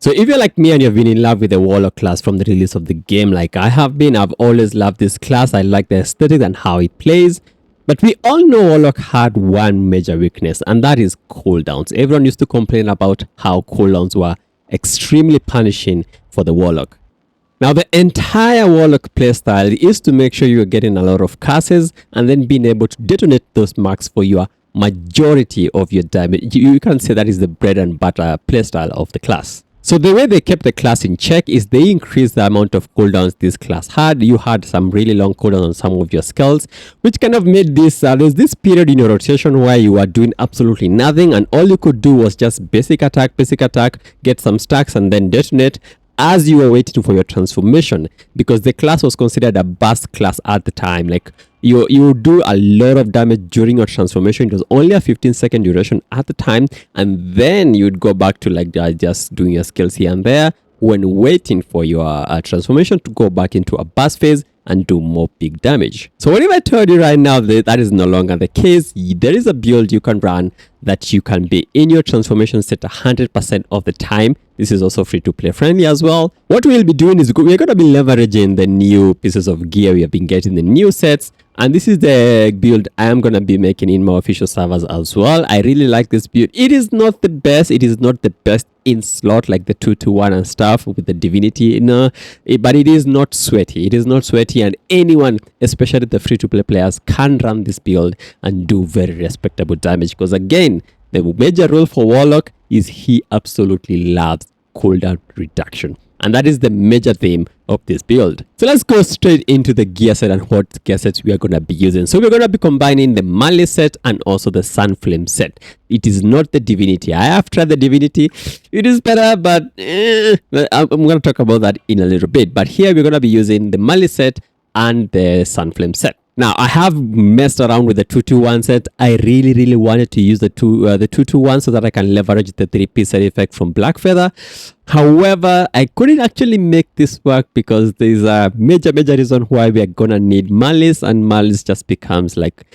So if you're like me and you've been in love with the Warlock class from the release of the game, like I have been, I've always loved this class. I like the aesthetic and how it plays. But we all know Warlock had one major weakness, and that is cooldowns. Everyone used to complain about how cooldowns were extremely punishing for the Warlock. Now, the entire Warlock playstyle is to make sure you're getting a lot of curses and then being able to detonate those marks for your majority of your damage. You can say that is the bread and butter playstyle of the class. So the way they kept the class in check is they increased the amount of cooldowns this class had. You had some really long cooldowns on some of your skills, which kind of made this, there's this period in your rotation where you are doing absolutely nothing and all you could do was just basic attack, get some stacks and then detonate as you were waiting for your transformation, because the class was considered a burst class at the time. Like you do a lot of damage during your transformation. It was only a 15-second duration at the time, and then you'd go back to like just doing your skills here and there when waiting for your transformation to go back into a burst phase and do more big damage. So what if I told you right now that that is no longer the case? There is a build you can run that you can be in your transformation set 100% of the time. This is also free to play friendly as well. What we'll be doing is we're going to be leveraging the new pieces of gear we have been getting, the new sets. And this is the build I am going to be making in my official servers as well. I really like this build. It is not the best. It is not the best in slot like the 2-2-1 and stuff with the divinity, but it is not sweaty. It is not sweaty, and anyone, especially the free-to-play players, can run this build and do very respectable damage. Because again, the major rule for Warlock is he absolutely loves cooldown reduction. And that is the major theme of this build. So let's go straight into the gear set and what gear sets we are going to be using. So we're going to be combining the Malice set and also the Sunflame set. It is not the Divinity. I have tried the Divinity. It is better, but I'm going to talk about that in a little bit. But here we're going to be using the Malice set and the Sunflame set. Now, I have messed around with the 2-2-1 set. I really wanted to use the 2-2-1 so that I can leverage the 3-piece set effect from Black Feather. However, I couldn't actually make this work because there's a major reason why we are gonna need Malice, and Malice just becomes like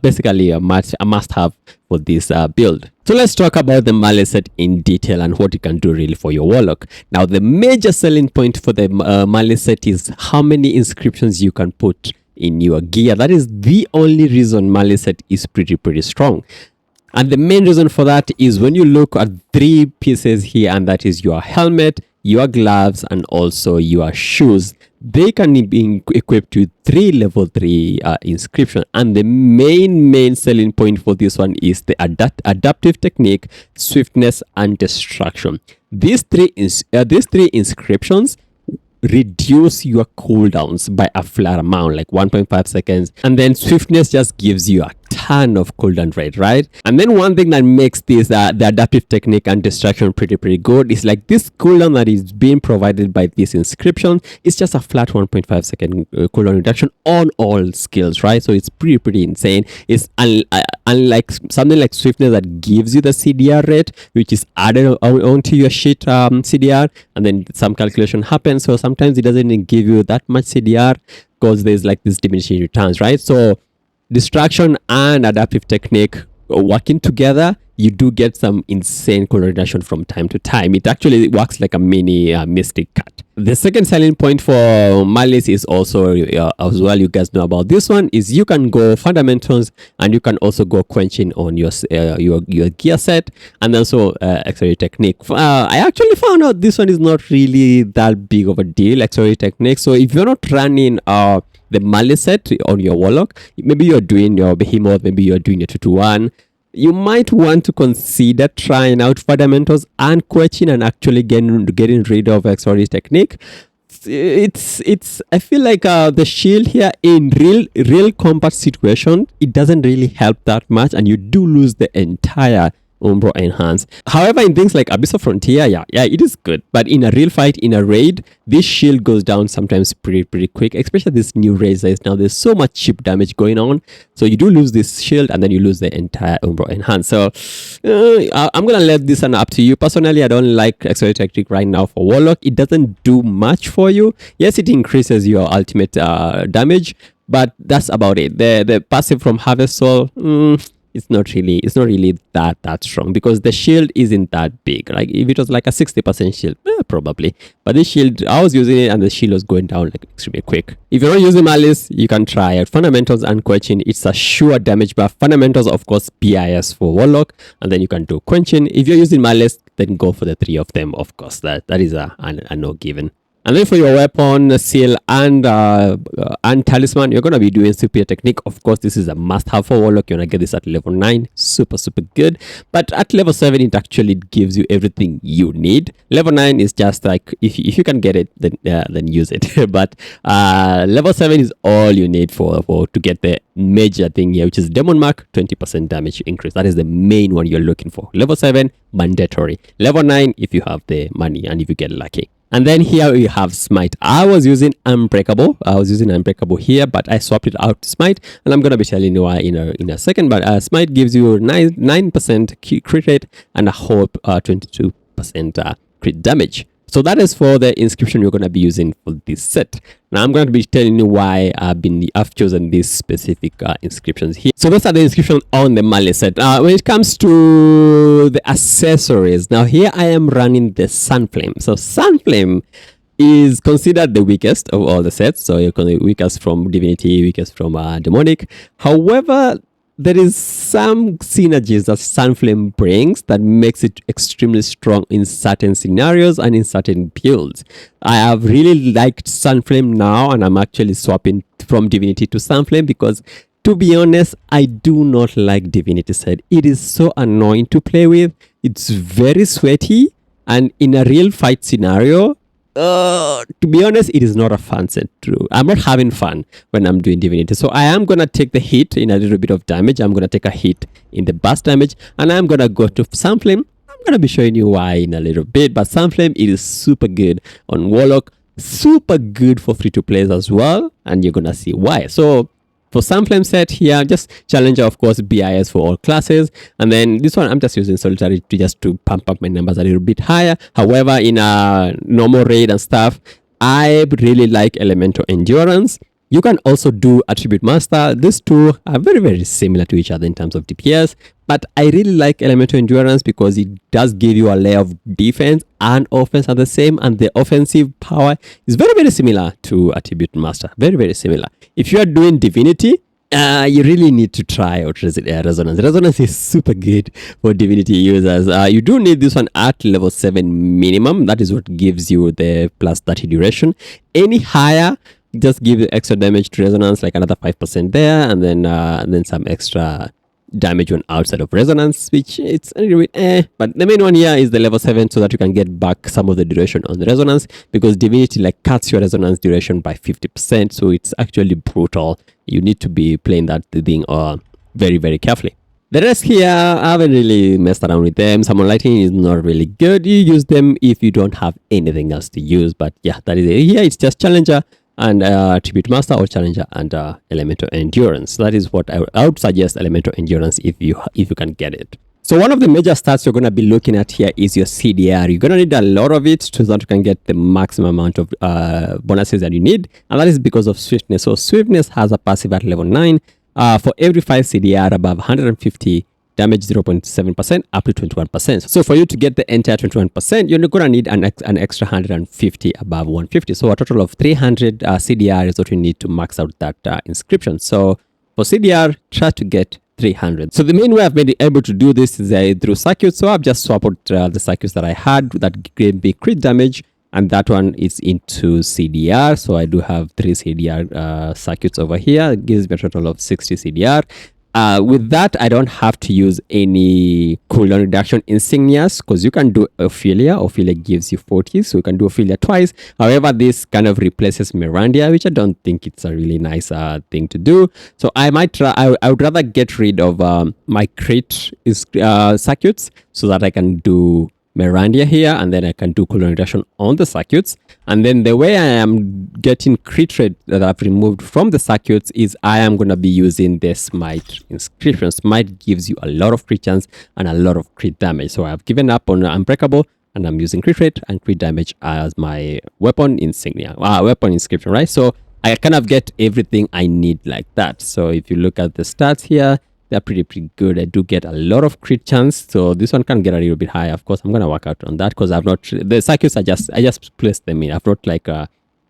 basically a must-have for this build. So let's talk about the Malice set in detail and what you can do really for your Warlock. Now, the major selling point for the Malice set is how many inscriptions you can put in your gear. That is the only reason Malice set is pretty strong. And the main reason for that is when you look at 3 pieces here, and that is your helmet, your gloves, and also your shoes. They can be equipped with 3 level 3 inscription. And the main selling point for this one is the adaptive technique, swiftness, and destruction. These three inscriptions reduce your cooldowns by a flat amount, like 1.5 seconds, and then swiftness just gives you a ton of cooldown rate, right? And then one thing that makes this the adaptive technique and destruction pretty good is like this cooldown that is being provided by this inscription is just a flat 1.5 second cooldown reduction on all skills, right? So it's pretty insane. It's unlike something like swiftness that gives you the CDR rate, which is added onto your shit CDR, and then some calculation happens. So sometimes it doesn't even give you that much CDR because there's like this diminishing returns, right? So distraction and adaptive technique working together, you do get some insane cooldown reduction from time to time. It actually works like a mini mystic cut. The second selling point for Malice is also as well, you guys know about this one, is you can go fundamentals and you can also go quenching on your gear set, and also accelerate technique. I actually found out this one is not really that big of a deal, accelerate technique. So if you're not running the Malice set on your Warlock, maybe you're doing your Behemoth, maybe you're doing your 2-2-1, you might want to consider trying out fundamentals and quenching and actually getting rid of accelerate technique. It's I feel like the shield here in real combat situation, it doesn't really help that much, and you do lose the entire Umbro enhance. However, in things like Abyss of Frontier, yeah, it is good. But in a real fight, in a raid, this shield goes down sometimes pretty quick, especially this new raid size. Now there's so much chip damage going on, so you do lose this shield and then you lose the entire Umbro enhance. So I'm gonna let this one up to you. Personally, I don't like Accelerate Tactic right now for Warlock. It doesn't do much for you. Yes, it increases your ultimate damage, but that's about it. The passive from Harvest Soul, it's not really that strong, because the shield isn't that big. Like if it was like a 60% shield, probably, but this shield, I was using it and the shield was going down like extremely quick. If you're not using malice, you can try out fundamentals and quenching. It's a sure damage buff. Fundamentals, of course, BIS for Warlock, and then you can do quenching. If you're using malice, then go for the 3 of them. Of course, that is a no given. And then for your weapon, seal, and talisman, you're going to be doing superior technique. Of course, this is a must-have for Warlock. You're going to get this at level 9. Super good. But at level 7, it actually gives you everything you need. Level 9 is just like, if you can get it, then use it. But level 7 is all you need for to get the major thing here, which is Demon Mark, 20% damage increase. That is the main one you're looking for. Level 7, mandatory. Level 9, if you have the money and if you get lucky. And then here we have Smite. I was using Unbreakable. Here, but I swapped it out to Smite, and I'm gonna be telling you why in a second. But Smite gives you 9% crit rate and a whole 22% crit damage. So that is for the inscription you're going to be using for this set. Now I'm going to be telling you why I've chosen these specific inscriptions here. So those are the inscriptions on the malice set. When it comes to the accessories, now here I am running the Sunflame. So Sunflame is considered the weakest of all the sets. So you're going to be weakest from Divinity, weakest from Demonic. However, there is some synergies that Sunflame brings that makes it extremely strong in certain scenarios and in certain builds. I have really liked Sunflame now, and I'm actually swapping from Divinity to Sunflame because, to be honest, I do not like Divinity set. It is so annoying to play with. It's very sweaty, and in a real fight scenario, to be honest, it is not a fun set. I'm not having fun when I'm doing Divinity. So I am going to take the hit in a little bit of damage. I'm going to take a hit in the burst damage, and I'm going to go to Sunflame. I'm going to be showing you why in a little bit, but Sunflame, it is super good on Warlock, super good for free to players as well, and you're going to see why. So for Sunflame set here, just Challenger, of course, BIS for all classes. And then this one, I'm just using Solitary to pump up my numbers a little bit higher. However, in a normal raid and stuff, I really like Elemental Endurance. You can also do Attribute Master. These two are very similar to each other in terms of DPS, but I really like Elemental Endurance because it does give you a layer of defense and offense at the same, and the offensive power is very similar to Attribute Master. Very similar. If you are doing Divinity, you really need to try out Resonance. Resonance is super good for Divinity users. You do need this one at level 7 minimum. That is what gives you the plus 30 duration. Any higher, just give extra damage to Resonance, like another 5% there, and then some extra damage on outside of Resonance, which it's a little bit but the main one here is the level 7, so that you can get back some of the duration on the Resonance, because Divinity like cuts your Resonance duration by 50%, so it's actually brutal. You need to be playing that thing very carefully. The rest here, I haven't really messed around with them. Summon Lightning is not really good. You use them if you don't have anything else to use, but yeah, that is it. Here it's just Challenger and Attribute Master, or Challenger and Elemental Endurance. That is what I would suggest, Elemental Endurance, if you can get it. So one of the major stats you're going to be looking at here is your CDR. You're going to need a lot of it so that you can get the maximum amount of bonuses that you need, and that is because of Swiftness. So Swiftness has a passive at level 9. For every 5 CDR above 150, damage 0.7% up to 21%. So for you to get the entire 21%, you're going to need an extra 150 above 150. So a total of 300 CDR is what you need to max out that inscription. So for CDR, try to get 300. So the main way I've been able to do this is through circuits. So I've just swapped the circuits that I had that gave me crit damage, and that one is into CDR. So I do have 3 CDR circuits over here. It gives me a total of 60 CDR. With that, I don't have to use any cooldown reduction insignias, because you can do Ophelia. Ophelia gives you 40, so you can do Ophelia twice. However, this kind of replaces Mirandia, which I don't think it's a really nice thing to do. So I might try. I would rather get rid of my crit circuits so that I can do Mirandia here, and then I can do cooldown reduction on the circuits. And then the way I am getting crit rate that I've removed from the circuits is I am going to be using the Smite inscription. Smite gives you a lot of crit chance and a lot of crit damage. So I've given up on Unbreakable, and I'm using crit rate and crit damage as my weapon insignia, weapon inscription, right? So I kind of get everything I need like that. So if you look at the stats here, they're pretty good. I do get a lot of crit chance, so this one can get a little bit higher. Of course, I'm gonna work out on that because I've not the circuits. I just placed them in. I've not like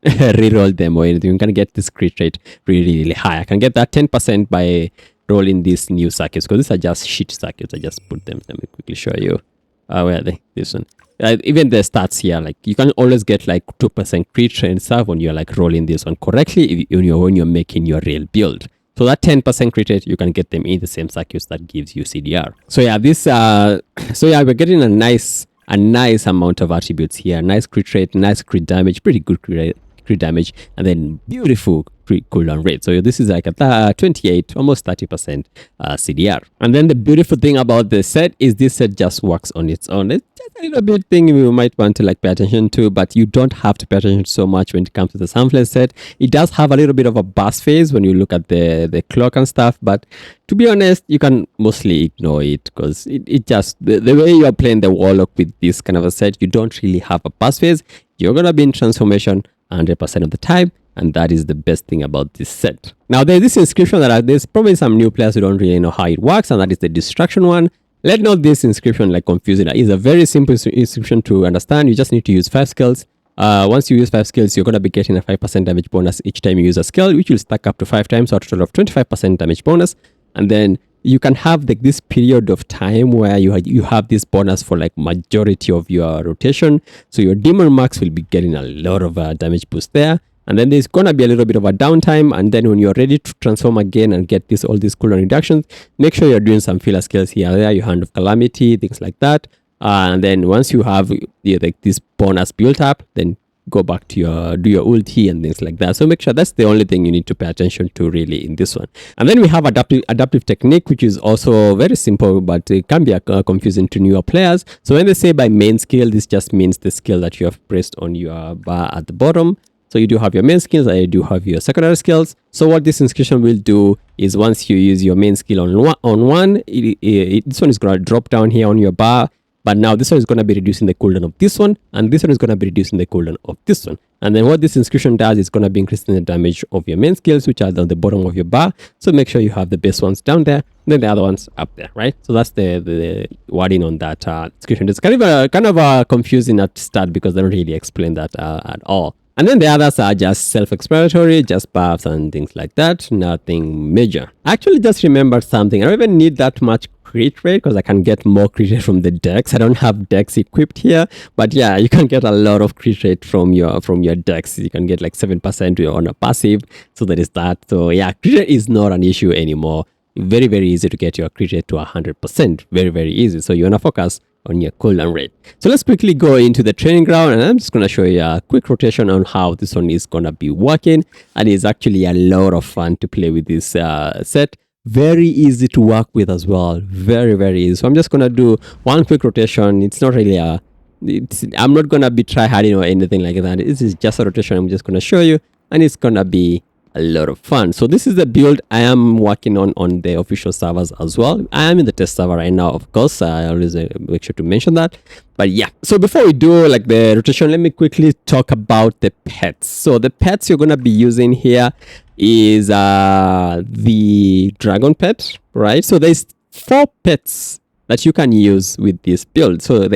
rerolled them or anything. You can get this crit rate really high. I can get that 10% by rolling these new circuits because these are just shit circuits. I just put them. Let me quickly show you. Where are they? This one. Even the stats here, like you can always get like 2% crit and stuff when you're like rolling this one correctly when you're making your real build. So that 10% crit rate, you can get them in the same circuits that gives you CDR. So yeah, we're getting a nice amount of attributes here. Nice crit rate, nice crit damage, pretty good crit damage, and then beautiful crit cooldown rate. So this is like a 28, almost 30% CDR. And then the beautiful thing about this set is this set just works on its own. It's just a little bit thing you might want to like pay attention to, but you don't have to pay attention so much when it comes to the Sunflame set. It does have a little bit of a burst phase when you look at the clock and stuff, but to be honest, you can mostly ignore it because it just, the way you are playing the Warlock with this kind of a set, you don't really have a burst phase. You're gonna be in transformation 100% of the time, and that is the best thing about this set. Now there's this inscription that there's probably some new players who don't really know how it works, and that is the distraction one. Let not this inscription like confusing. It's a very simple inscription to understand. You just need to use 5 skills. Once you use 5 skills, you're going to be getting a 5% damage bonus each time you use a skill, which will stack up to 5 times, so a total of 25% damage bonus. And then you can have like this period of time where you have this bonus for like majority of your rotation. So your demon max will be getting a lot of damage boost there. And then there's gonna be a little bit of a downtime, and then when you're ready to transform again and get all these cooldown reductions, make sure you're doing some filler skills here or there, your Hand of Calamity, things like that. And then once you have like this bonus built up, then go back to do your ulti and things like that. So make sure that's the only thing you need to pay attention to really in this one. And then we have adaptive technique, which is also very simple, but it can be confusing to newer players. So when they say by main skill, this just means the skill that you have pressed on your bar at the bottom. So you do have your main skills and you do have your secondary skills. So what this inscription will do is once you use your main skill on one, this one is going to drop down here on your bar. But now this one is going to be reducing the cooldown of this one, and this one is going to be reducing the cooldown of this one. And then what this inscription does is going to be increasing the damage of your main skills, which are on the bottom of your bar. So make sure you have the best ones down there, and then the other ones up there, right? So that's the wording on that inscription. It's kind of confusing at start because they don't really explain that at all. And then the others are just self-explanatory, just buffs and things like that. Nothing major. I actually just remembered something. I don't even need that much crit rate because I can get more crit rate from the decks. I don't have decks equipped here, but yeah, you can get a lot of crit rate from your decks. You can get like 7% on a passive. So that is that. So yeah, crit rate is not an issue anymore. Very easy to get your crit rate to 100%. Very easy. So you want to focus on your cooldown rate. So let's quickly go into the training ground, and I'm just going to show you a quick rotation on how this one is going to be working. And it's actually a lot of fun to play with this set. Very easy to work with as well. Very easy. So I'm just going to do one quick rotation. It's not really I'm not going to be try-harding or anything like that. This is just a rotation I'm just going to show you, and it's going to be a lot of fun. So this is the build I am working on the official servers as well. I am in the test server right now, of course. I always make sure to mention that. But yeah, so before we do like the rotation, let me quickly talk about the pets. So the pets you're going to be using here is the dragon pet, right? So there's 4 pets that you can use with this build. So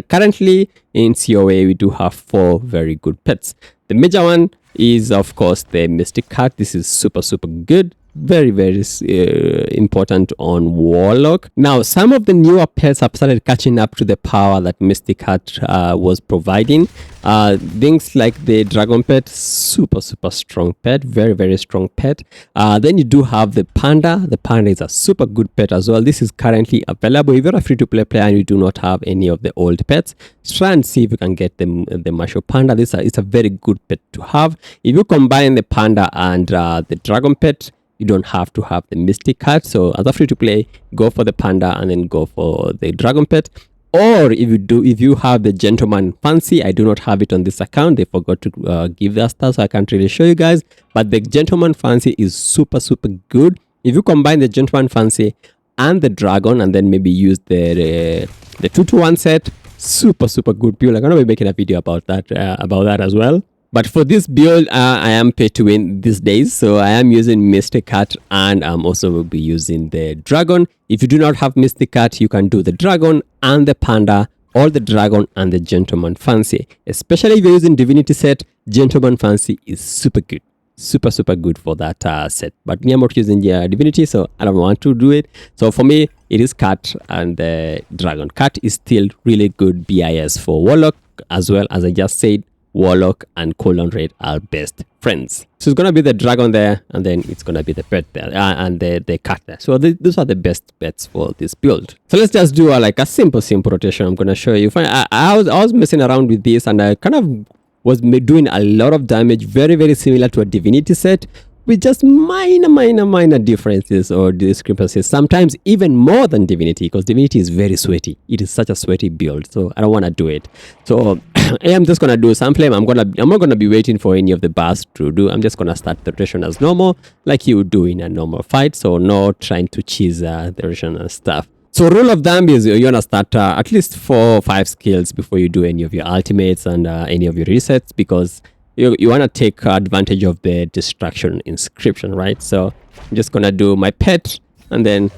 currently in COA, we do have 4 very good pets. The major one is of course the Mystic Cat. This is super good, very important on Warlock. Now some of the newer pets have started catching up to the power that Mystic Cat was providing. Things like the dragon pet, super strong pet, very strong pet. Then you do have the panda. The panda is a super good pet as well. This is currently available. If you're a free-to-play player and you do not have any of the old pets, try and see if you can get the martial panda. It's a very good pet to have. If you combine the panda and the dragon pet, you don't have to have the Mystic Cat. So as a free-to-play, go for the panda and then go for the dragon pet. Or if you have the gentleman fancy, I do not have it on this account. They forgot to give that star, so I can't really show you guys. But the gentleman fancy is super good. If you combine the gentleman fancy and the dragon, and then maybe use the 2-to-1 set, super good build. I'm gonna be making a video about that as well. But for this build, I am pay to win these days. So I am using Mystic Cat, and I'm also will be using the Dragon. If you do not have Mystic Cat, you can do the Dragon and the Panda, or the Dragon and the Gentleman Fancy. Especially if you're using Divinity set, Gentleman Fancy is super good. Super good for that set. But me, I'm not using Divinity, so I don't want to do it. So for me, it is Cat and the Dragon. Cat is still really good BIS for Warlock, as well as I just said. Warlock and cooldown rate are best friends. So it's gonna be the Dragon there, and then it's gonna be the pet there, and the cat there. So those are the best bets for this build. So let's just do like a simple rotation. I'm gonna show you. I was messing around with this, and I kind of was doing a lot of damage, very similar to a Divinity set, with just minor differences or discrepancies, sometimes even more than Divinity, because Divinity is very sweaty. It is such a sweaty build, so I don't want to do it. So I'm just gonna do some flame. I'm not gonna be waiting for any of the bars to do. I'm just gonna start the rotation as normal, like you would do in a normal fight. So not trying to cheese the rotation and stuff. So rule of thumb is you're gonna start at least 4 or 5 skills before you do any of your ultimates and any of your resets, because you want to take advantage of the distraction inscription, right? So I'm just gonna do my pet, and then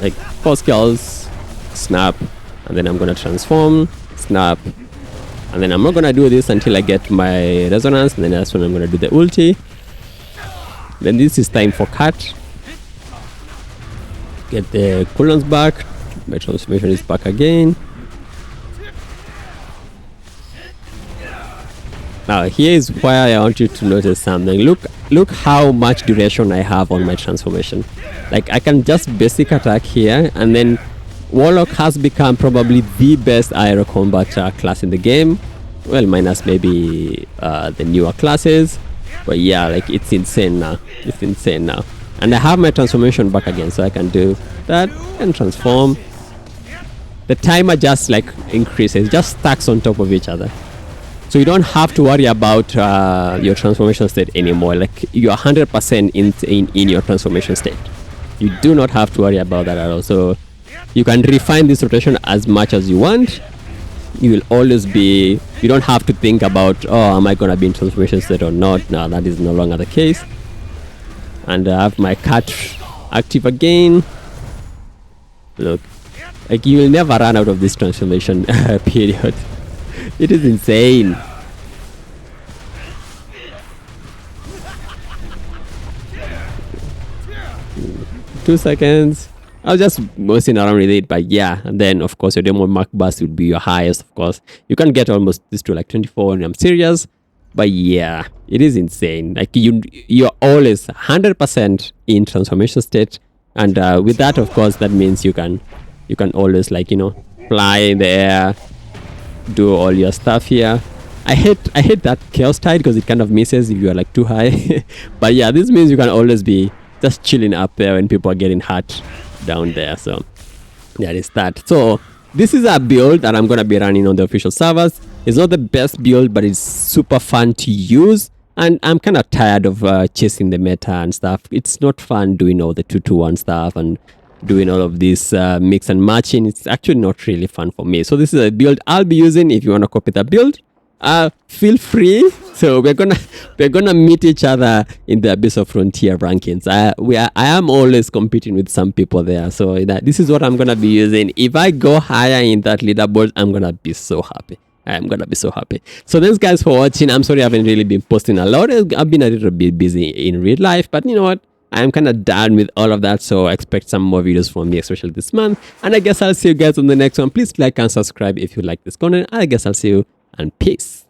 like 4 skills, snap, and then I'm gonna transform, snap, and then I'm not gonna do this until I get my resonance, and then that's when I'm gonna do the ulti. Then this is time for cut. Get the cooldowns back. My transformation is back again. Now here is where I want you to notice something. Look how much duration I have on my transformation. Like I can just basic attack here, and then Warlock has become probably the best aero combat class in the game. Well, minus maybe the newer classes, but yeah, like it's insane now. It's insane now. And I have my transformation back again, so I can do that and transform. The timer just like increases, just stacks on top of each other. So you don't have to worry about your transformation state anymore. Like you're 100% in your transformation state. You do not have to worry about that at all. So you can refine this rotation as much as you want. You will always be, you don't have to think about, oh, am I going to be in transformation state or not? No, that is no longer the case. And I have my cat active again. Look, like you will never run out of this transformation period. It is insane. Two seconds. I was just messing around with it, but yeah. And then of course your demo mark burst would be your highest. Of course, you can get almost this to like 24, and I'm serious. But yeah, it is insane. Like you're always 100% in transformation state, and with that, of course, that means you can always, like, you know, fly in the air, do all your stuff here. I hate that chaos tide because it kind of misses if you are like too high. But yeah, this means you can always be just chilling up there when people are getting hurt down there. So that is that. So this is a build that I'm gonna be running on the official servers. It's not the best build, but it's super fun to use, and I'm kind of tired of chasing the meta and stuff. It's not fun doing all the 2-2-1 stuff and doing all of this mix and matching. It's actually not really fun for me. So this is a build I'll be using. If you want to copy the build, feel free. So we're gonna meet each other in the Abyss of Frontier rankings. I am always competing with some people there. So this is what I'm gonna be using. If I go higher in that leaderboard, I'm gonna be so happy. I'm gonna be so happy. So thanks guys for watching. I'm sorry I haven't really been posting a lot. I've been a little bit busy in real life, but you know what? I'm kind of done with all of that, so expect some more videos from me, especially this month. And I guess I'll see you guys on the next one. Please like and subscribe if you like this content. I guess I'll see you, and peace.